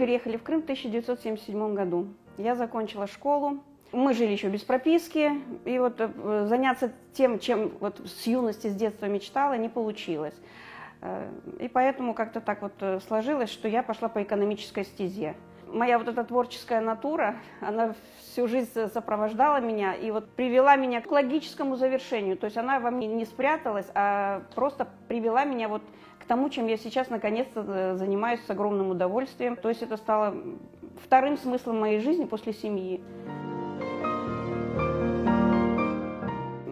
переехали в Крым в 1977 году. Я закончила школу. Мы жили еще без прописки, и вот заняться тем, чем вот с юности, с детства мечтала, не получилось. И поэтому как-то так вот сложилось, что я пошла по экономической стезе. Моя вот эта творческая натура, она всю жизнь сопровождала меня и вот привела меня к логическому завершению. То есть она во мне не спряталась, а просто привела меня вот к тому, чем я сейчас наконец-то занимаюсь с огромным удовольствием. То есть это стало вторым смыслом моей жизни после семьи.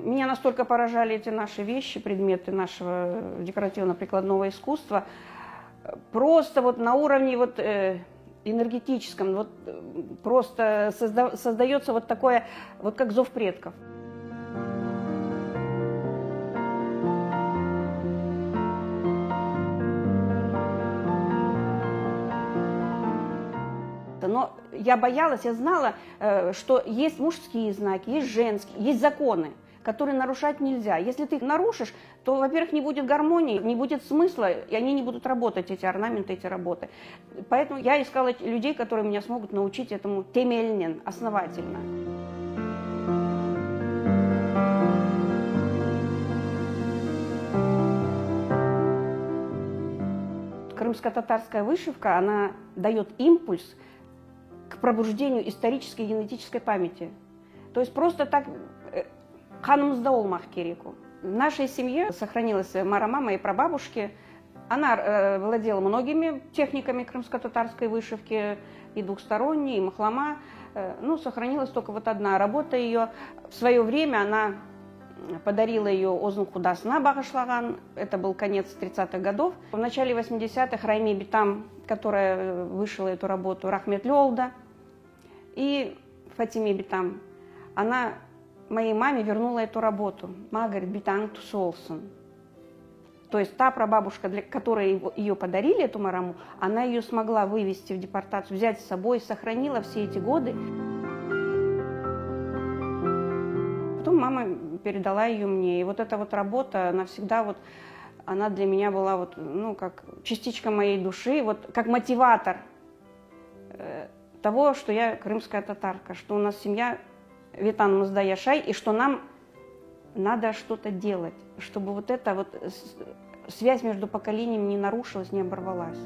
Меня настолько поражали эти наши вещи, предметы нашего декоративно-прикладного искусства, просто вот на уровне вот энергетическом, вот просто создается вот такое, вот как зов предков. Но я боялась, я знала, что есть мужские знаки, есть женские, есть законы, которые нарушать нельзя. Если ты их нарушишь, то, во-первых, не будет гармонии, не будет смысла, и они не будут работать, эти орнаменты, эти работы. Поэтому я искала людей, которые меня смогут научить этому темельнен, основательно. Крымско-татарская вышивка, она дает импульс к пробуждению исторической и генетической памяти. То есть просто так «Ханымызда олмақ кереку». В нашей семье сохранилась мама моей прабабушки. Она владела многими техниками крымско-татарской вышивки, и двухсторонней, и махлама. Ну, сохранилась только вот одна работа ее. В свое время она подарила ее Озын Худасына бағышлаган. Это был конец 30-х годов. В начале 80-х Райми Битам, которая вышила эту работу, Рахметлі Олда, и Фатиме Битам, она моей маме вернула эту работу. Мама говорит, Битан Тусолсон. То есть та прабабушка, для которой ее подарили, эту мараму, она ее смогла вывести в депортацию, взять с собой, сохранила все эти годы. Потом мама передала ее мне. И вот эта вот работа, она всегда вот, она для меня была вот, ну, как частичка моей души, вот как мотиватор того, что я крымская татарка, что у нас семья Ветанымызда яшай, и что нам надо что-то делать, чтобы вот эта вот связь между поколениями не нарушилась, не оборвалась.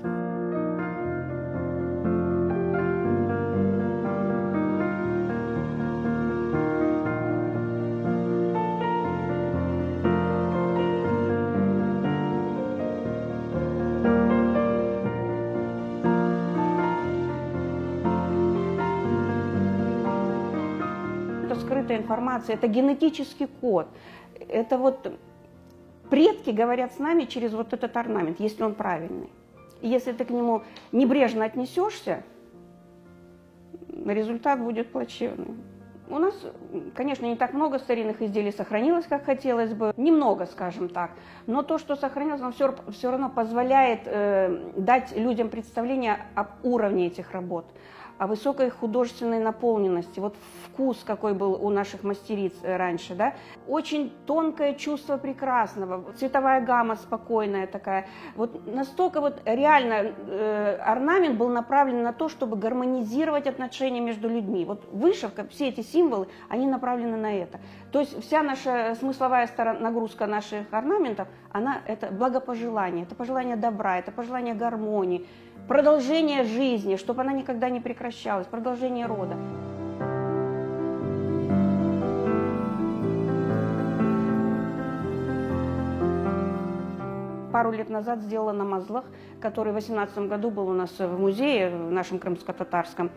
Скрытая информация, это генетический код. Это вот предки говорят с нами через вот этот орнамент, если он правильный. И если ты к нему небрежно отнесешься, результат будет плачевный. У нас, конечно, не так много старинных изделий сохранилось, как хотелось бы, немного, скажем так, но то, что сохранилось, оно все равно позволяет дать людям представление об уровне этих работ, о высокой художественной наполненности, вот вкус, какой был у наших мастериц раньше, да, очень тонкое чувство прекрасного, цветовая гамма спокойная такая, вот настолько вот реально орнамент был направлен на то, чтобы гармонизировать отношения между людьми, вот вышивка, все эти символы, они направлены на это, то есть вся наша смысловая нагрузка наших орнаментов, она это благопожелание, это пожелание добра, это пожелание гармонии, продолжение жизни, чтобы она никогда не прекращалась, продолжение рода. Пару лет назад сделала намазлах, который в 2018 году был у нас в музее, в нашем крымско-татарском.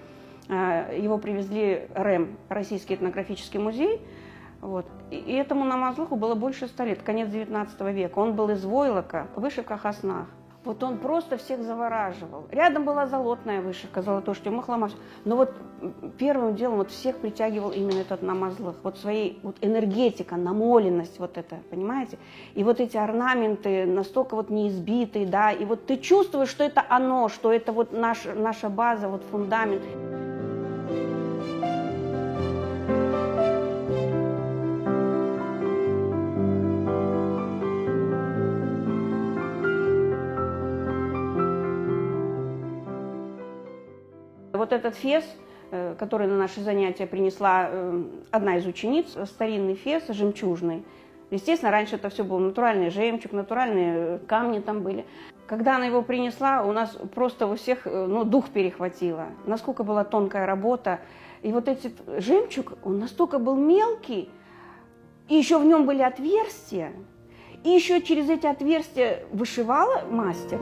Его привезли РЭМ, Российский этнографический музей. Вот. И этому намазлаху было больше 100 лет, конец 19 века. Он был из войлока, вышивка хаснах. Вот он просто всех завораживал. Рядом была золотная вышивка, золотой штем, махлама. Но вот первым делом вот всех притягивал именно этот намазлах. Вот своей вот энергетика, намоленность вот это, понимаете? И вот эти орнаменты настолько вот неизбитые, да. И вот ты чувствуешь, что это оно, что это вот наша база, вот фундамент. Вот этот фес, который на наши занятия принесла одна из учениц, старинный фес, жемчужный. Естественно, раньше это все был натуральный жемчуг, натуральные камни там были. Когда она его принесла, у нас просто у всех дух перехватило. Насколько была тонкая работа. И вот этот жемчуг, он настолько был мелкий, и еще в нем были отверстия, и еще через эти отверстия вышивала мастер.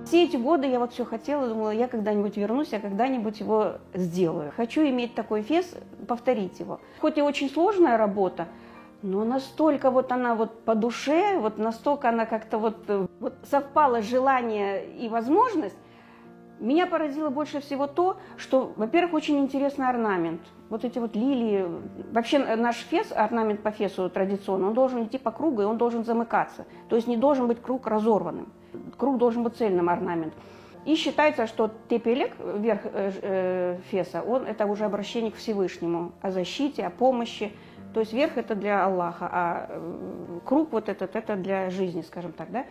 Все эти годы я вот все хотела, думала, я когда-нибудь вернусь, я когда-нибудь его сделаю. Хочу иметь такой фес, повторить его. Хоть и очень сложная работа, но настолько вот она вот по душе, вот настолько она как-то вот совпало желание и возможность. Меня поразило больше всего то, что, во-первых, очень интересный орнамент. Вот эти вот лилии. Вообще наш фес, орнамент по фесу традиционно, он должен идти по кругу, и он должен замыкаться. То есть не должен быть круг разорванным. Круг должен быть цельным, орнамент. И считается, что тепелек, верх феса, это уже обращение к Всевышнему, о защите, о помощи. То есть верх это для Аллаха, а круг вот этот это для жизни, скажем так, да.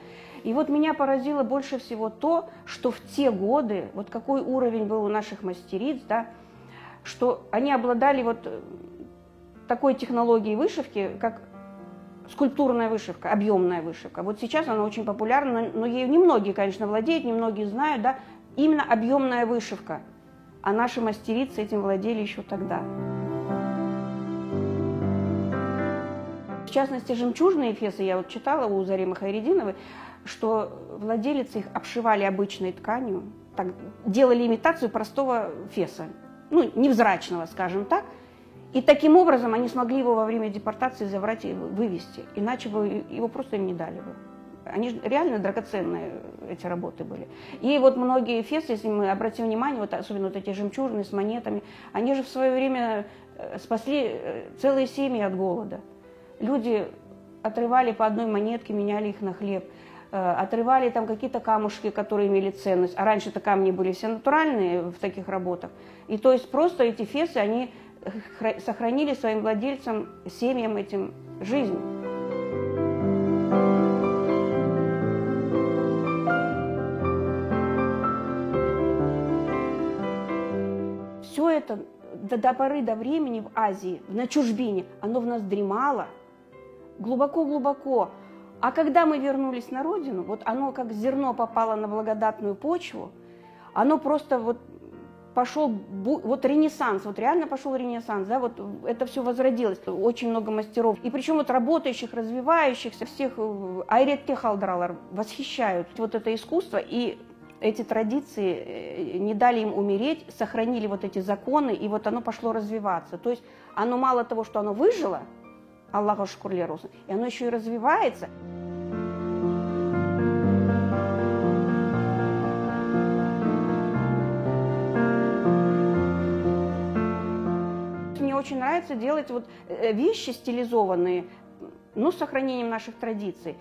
И вот меня поразило больше всего то, что в те годы, вот какой уровень был у наших мастериц, да, что они обладали вот такой технологией вышивки, как скульптурная вышивка, объемная вышивка. Вот сейчас она очень популярна, но ею немногие, конечно, владеют, немногие знают, да, именно объемная вышивка. А наши мастерицы этим владели еще тогда. В частности, жемчужные фесы, я вот читала у Заремы Хайретдиновой, что владелицы их обшивали обычной тканью, так, делали имитацию простого феса, невзрачного, скажем так, и таким образом они смогли его во время депортации забрать и вывести, иначе бы его просто им не дали бы. Они же реально драгоценные, эти работы были. И вот многие фесы, если мы обратим внимание, вот особенно вот эти жемчужные с монетами, они же в свое время спасли целые семьи от голода. Люди отрывали по одной монетке, меняли их на хлеб, отрывали там какие-то камушки, которые имели ценность. А раньше-то камни были все натуральные в таких работах. И то есть просто эти фесы, они сохранили своим владельцам, семьям этим жизнь. Все это до поры до времени в Азии, на чужбине, оно в нас дремало глубоко-глубоко. А когда мы вернулись на родину, вот оно как зерно попало на благодатную почву, оно просто вот пошел вот ренессанс, вот реально пошел ренессанс, да, вот это все возродилось, очень много мастеров. И причем вот работающих, развивающихся, всех айретке халдралар восхищают вот это искусство, и эти традиции не дали им умереть, сохранили вот эти законы, и вот оно пошло развиваться. То есть оно мало того, что оно выжило, Аллаху шукур ле, и оно еще и развивается. Мне очень нравится делать вот вещи стилизованные, но с сохранением наших традиций.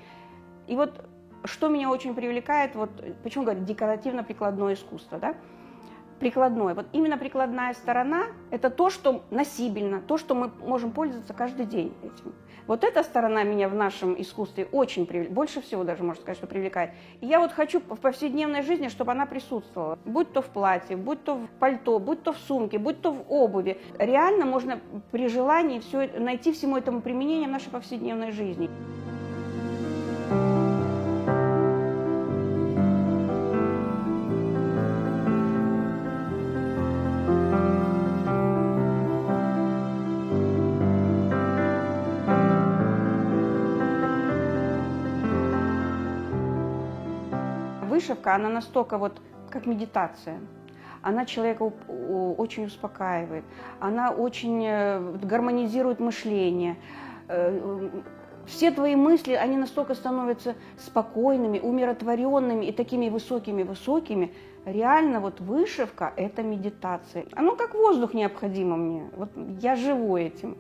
И вот что меня очень привлекает, вот почему говорят декоративно-прикладное искусство, да? Прикладное. Вот именно прикладная сторона – это то, что носибельно, то, что мы можем пользоваться каждый день этим. Вот эта сторона меня в нашем искусстве очень привлекает, больше всего даже, можно сказать, что привлекает. И я вот хочу в повседневной жизни, чтобы она присутствовала. Будь то в платье, будь то в пальто, будь то в сумке, будь то в обуви. Реально можно при желании найти всему этому применение в нашей повседневной жизни. Вышивка, она настолько вот, как медитация. Она человека очень успокаивает, она очень гармонизирует мышление. Все твои мысли, они настолько становятся спокойными, умиротворенными и такими высокими-высокими. Реально вот вышивка – это медитация. Оно как воздух необходимо мне. Вот я живу этим.